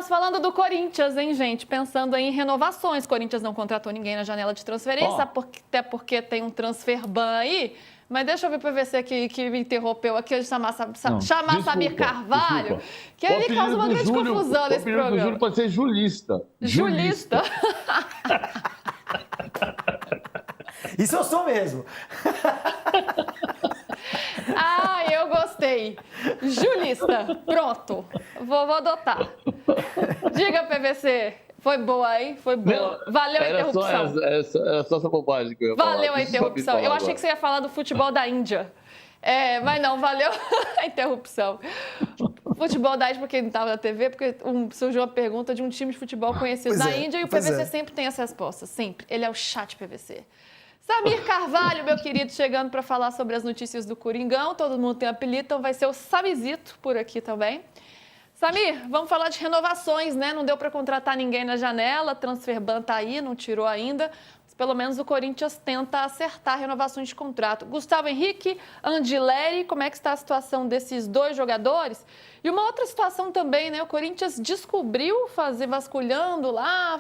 Mas falando do Corinthians, hein, gente? Pensando em renovações. O Corinthians não contratou ninguém na janela de transferência, até porque tem um transfer ban aí. Mas deixa eu ver o PVC que me interrompeu aqui, chamar Samir Carvalho, que ele causa uma grande confusão nesse programa. O Júlio pode ser julista. Julista? Isso eu sou mesmo. Ah, eu gostei. Julista. Pronto. Vou adotar. Diga, PVC. Foi boa, hein? Foi boa. Valeu a interrupção. Era só essa bobagem que eu ia falar. Valeu a interrupção. Eu achei que você ia falar do futebol da Índia. Mas não, valeu a interrupção. Futebol da Índia, porque não estava na TV, porque surgiu uma pergunta de um time de futebol conhecido na Índia e o PVC sempre tem as respostas. Sempre. Ele é o chat PVC. Samir Carvalho, meu querido, chegando para falar sobre as notícias do Coringão. Todo mundo tem apelido, então vai ser o Samizito por aqui também. Samir, vamos falar de renovações, né? Não deu para contratar ninguém na janela, transfer ban tá aí, não tirou ainda. Mas pelo menos o Corinthians tenta acertar renovações de contrato. Gustavo Henrique, Andileri, como é que está a situação desses dois jogadores? E uma outra situação também, né? O Corinthians descobriu, vasculhando lá,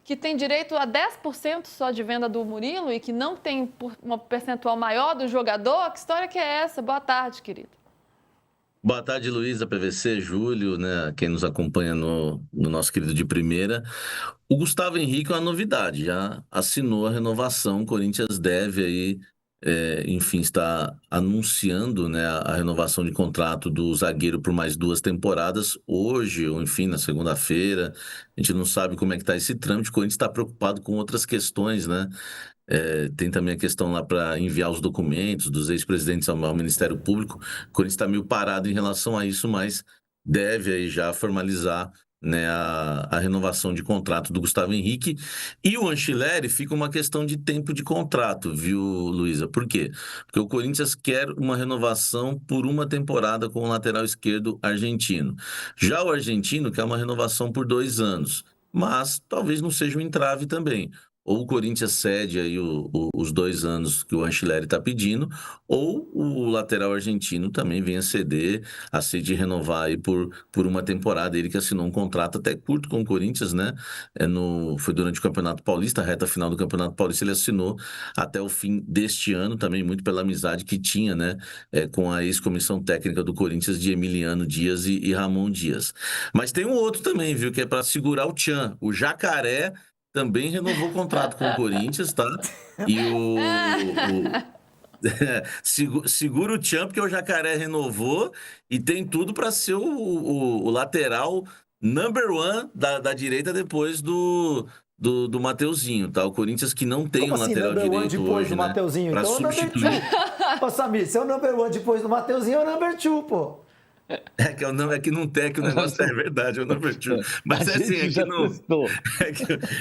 que tem direito a 10% só de venda do Murilo e que não tem uma percentual maior do jogador. Que história que é essa? Boa tarde, querido. Boa tarde, Luísa, PVC, Júlio, né, quem nos acompanha no nosso querido de primeira. O Gustavo Henrique é uma novidade, já assinou a renovação, o Corinthians deve aí, enfim, está anunciando, né, a renovação de contrato do zagueiro por mais 2 temporadas, hoje, ou enfim, na segunda-feira. A gente não sabe como é que está esse trâmite, o Corinthians está preocupado com outras questões, né? Tem também a questão lá para enviar os documentos dos ex-presidentes ao Ministério Público. O Corinthians está meio parado em relação a isso, mas deve aí já formalizar, né, a renovação de contrato do Gustavo Henrique. E o Anchileri fica uma questão de tempo de contrato, viu, Luísa? Por quê? Porque o Corinthians quer uma renovação por 1 temporada com o lateral esquerdo argentino. Já o argentino quer uma renovação por 2 anos, mas talvez não seja um entrave também. Ou o Corinthians cede aí os 2 anos que o Anchileri está pedindo, ou o lateral argentino também vem a ceder, aceite renovar aí por 1 temporada. Ele que assinou um contrato até curto com o Corinthians, né? Foi durante o Campeonato Paulista, a reta final do Campeonato Paulista, ele assinou até o fim deste ano, também muito pela amizade que tinha, né? Com a ex-comissão técnica do Corinthians de Emiliano Dias e Ramon Dias. Mas tem um outro também, viu? Que é para segurar o tchan, o Jacaré. Também renovou o contrato com o Corinthians, tá? E segura o tchan, porque o Jacaré renovou e tem tudo para ser o lateral number 1 da direita depois do Mateuzinho, tá? O Corinthians que não tem um lateral direito depois hoje, do Mateuzinho, né? Para substituir. Ô, Samir, se é o number 1 depois do Mateuzinho, é o number 2, pô. É que não tem, que o negócio é verdade, eu não perdi. Mas assim,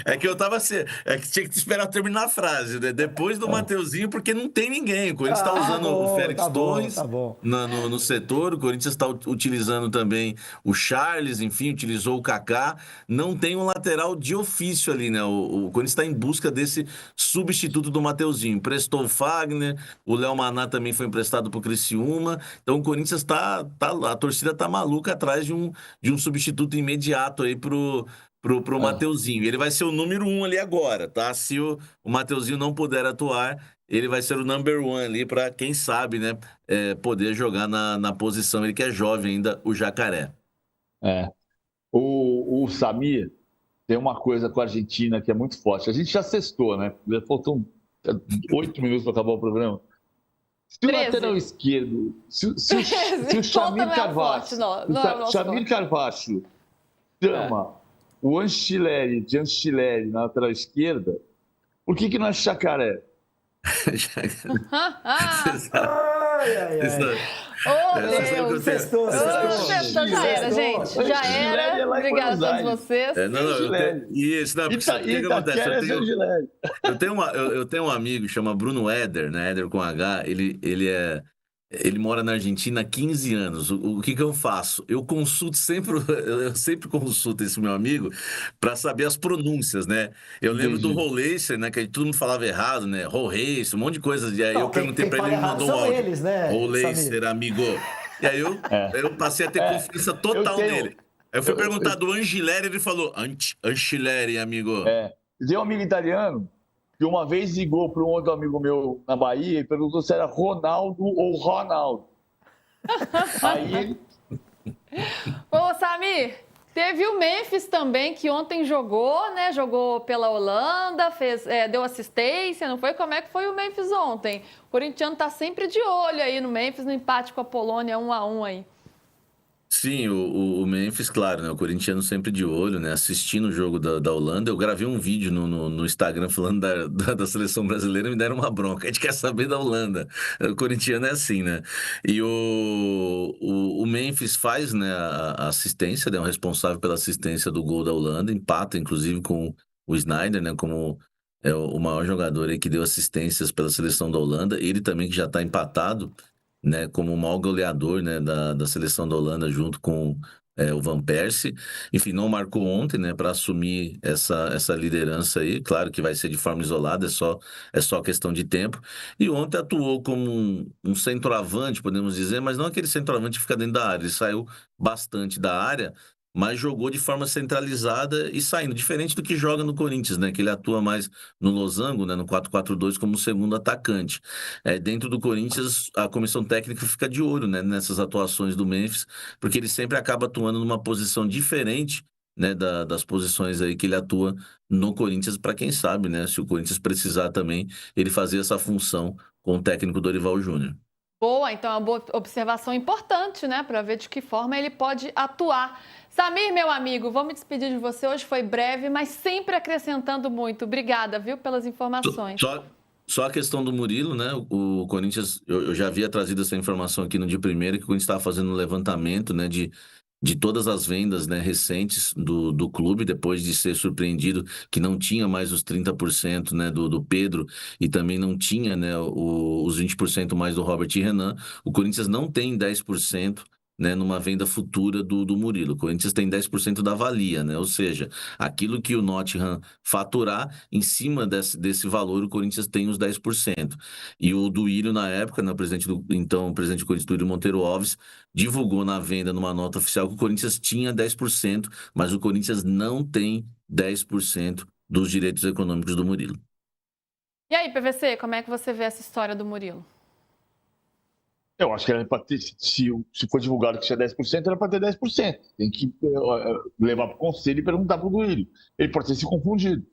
é que eu tava assim, é que tinha que esperar terminar a frase, né? Depois do Mateuzinho, porque não tem ninguém. O Corinthians está usando o Félix Torres no setor, o Corinthians está utilizando também o Charles, enfim, utilizou o Kaká. Não tem um lateral de ofício ali, né? O Corinthians está em busca desse substituto do Mateuzinho. Emprestou o Fagner, o Léo Maná também foi emprestado para o Criciúma. Então o Corinthians está lá. A torcida tá maluca atrás de um substituto imediato aí pro Mateuzinho. Ele vai ser o número 1 ali agora, tá? Se o Mateuzinho não puder atuar, ele vai ser o number 1 ali para, quem sabe, né, poder jogar na posição. Ele que é jovem ainda, o Jacaré. O Samir tem uma coisa com a Argentina que é muito forte. A gente já sextou, né? Faltam 8 minutos para acabar o programa. Se o lateral esquerdo, se o Samir Carvalho chama o Anchileri de Anchileri na lateral esquerda, por que não é Jacaré? Deus! Sextou, já era, gente. Já era. Obrigada a todos vocês. Eu tenho um amigo que chama Bruno Éder, né? Éder com H. Ele mora na Argentina há 15 anos. O que eu faço? Eu sempre consulto esse meu amigo para saber as pronúncias, né? Eu lembro do Roleiser, né? Que todo mundo falava errado, né? Roleiser, um monte de coisa. E aí eu perguntei para ele, ele mandou um áudio. Eles, né, Roleiser, amigo. E aí eu passei a ter confiança total nele. Eu fui perguntar do Angileri, ele falou Angileri, amigo. Tem um amigo italiano que uma vez ligou para um outro amigo meu na Bahia e perguntou se era Ronaldo ou Ronaldo. Aí ele... Ô, Samir, teve o Memphis também, que ontem jogou, né? Jogou pela Holanda, deu assistência, não foi? Como é que foi o Memphis ontem? O corintiano tá sempre de olho aí no Memphis, no empate com a Polônia 1-1 aí. Sim, o Memphis, claro, né? O corintiano sempre de olho, né? Assistindo o jogo da Holanda. Eu gravei um vídeo no Instagram falando da seleção brasileira e me deram uma bronca. A gente quer saber da Holanda. O corintiano é assim, né? E o Memphis faz, né, a assistência, né? O responsável pela assistência do gol da Holanda. Empata, inclusive, com o Sneijder, né? Como o maior jogador aí que deu assistências pela seleção da Holanda. Ele também que já está empatado, né, como o maior goleador, né, da seleção da Holanda, junto com o Van Persie. Enfim, não marcou ontem, né, para assumir essa liderança aí. Claro que vai ser de forma isolada, é só questão de tempo. E ontem atuou como um centroavante, podemos dizer, mas não aquele centroavante que fica dentro da área. Ele saiu bastante da área, mas jogou de forma centralizada e saindo, diferente do que joga no Corinthians, né, que ele atua mais no losango, né, no 4-4-2, como segundo atacante. Dentro do Corinthians, a comissão técnica fica de olho, né, nessas atuações do Memphis, porque ele sempre acaba atuando numa posição diferente, né, das posições aí que ele atua no Corinthians, para quem sabe, né, se o Corinthians precisar também, ele fazer essa função com o técnico Dorival Júnior. Boa, então é uma boa observação importante, né, para ver de que forma ele pode atuar. Samir, meu amigo, vou me despedir de você. Hoje foi breve, mas sempre acrescentando muito. Obrigada, viu, pelas informações. Só a questão do Murilo, né? O Corinthians, eu já havia trazido essa informação aqui no dia primeiro, que o Corinthians estava fazendo um levantamento, né, de todas as vendas, né, recentes do clube, depois de ser surpreendido que não tinha mais os 30%, né, do Pedro, e também não tinha, né, os 20% mais do Robert e Renan. O Corinthians não tem 10%, né, numa venda futura do Murilo. O Corinthians tem 10% da valia, né? Ou seja, aquilo que o Nottingham faturar, em cima desse valor, o Corinthians tem os 10%. E o Duílio, na época, né, o presidente do Corinthians, Duílio Monteiro Alves, divulgou na venda, numa nota oficial, que o Corinthians tinha 10%, mas o Corinthians não tem 10% dos direitos econômicos do Murilo. E aí, PVC, como é que você vê essa história do Murilo? Eu acho que era para ter, se for divulgado que tinha 10%, era para ter 10%. Tem que levar para o conselho e perguntar para o Duílio. Ele pode ter se confundido.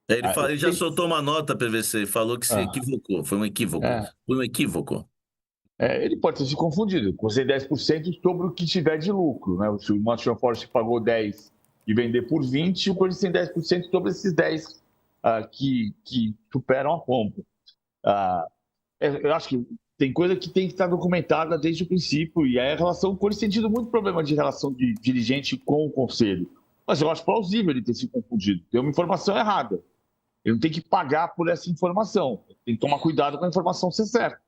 Ele já soltou uma nota, PVC, e falou que se equivocou. Foi um equívoco. Foi um equívoco. Ele pode ter se confundido. Você 10% sobre o que tiver de lucro, né? Se o Nottingham Forest pagou 10 e vender por 20, o Corinthians tem 10% sobre esses 10 que superam a compra. Eu acho que tem coisa que tem que estar documentada desde o princípio, e aí a relação, o Corinthians tem tido muito problema de relação de dirigente com o conselho. Mas eu acho plausível ele ter se confundido. Tem uma informação errada. Ele não tem que pagar por essa informação. Tem que tomar cuidado com a informação ser certa.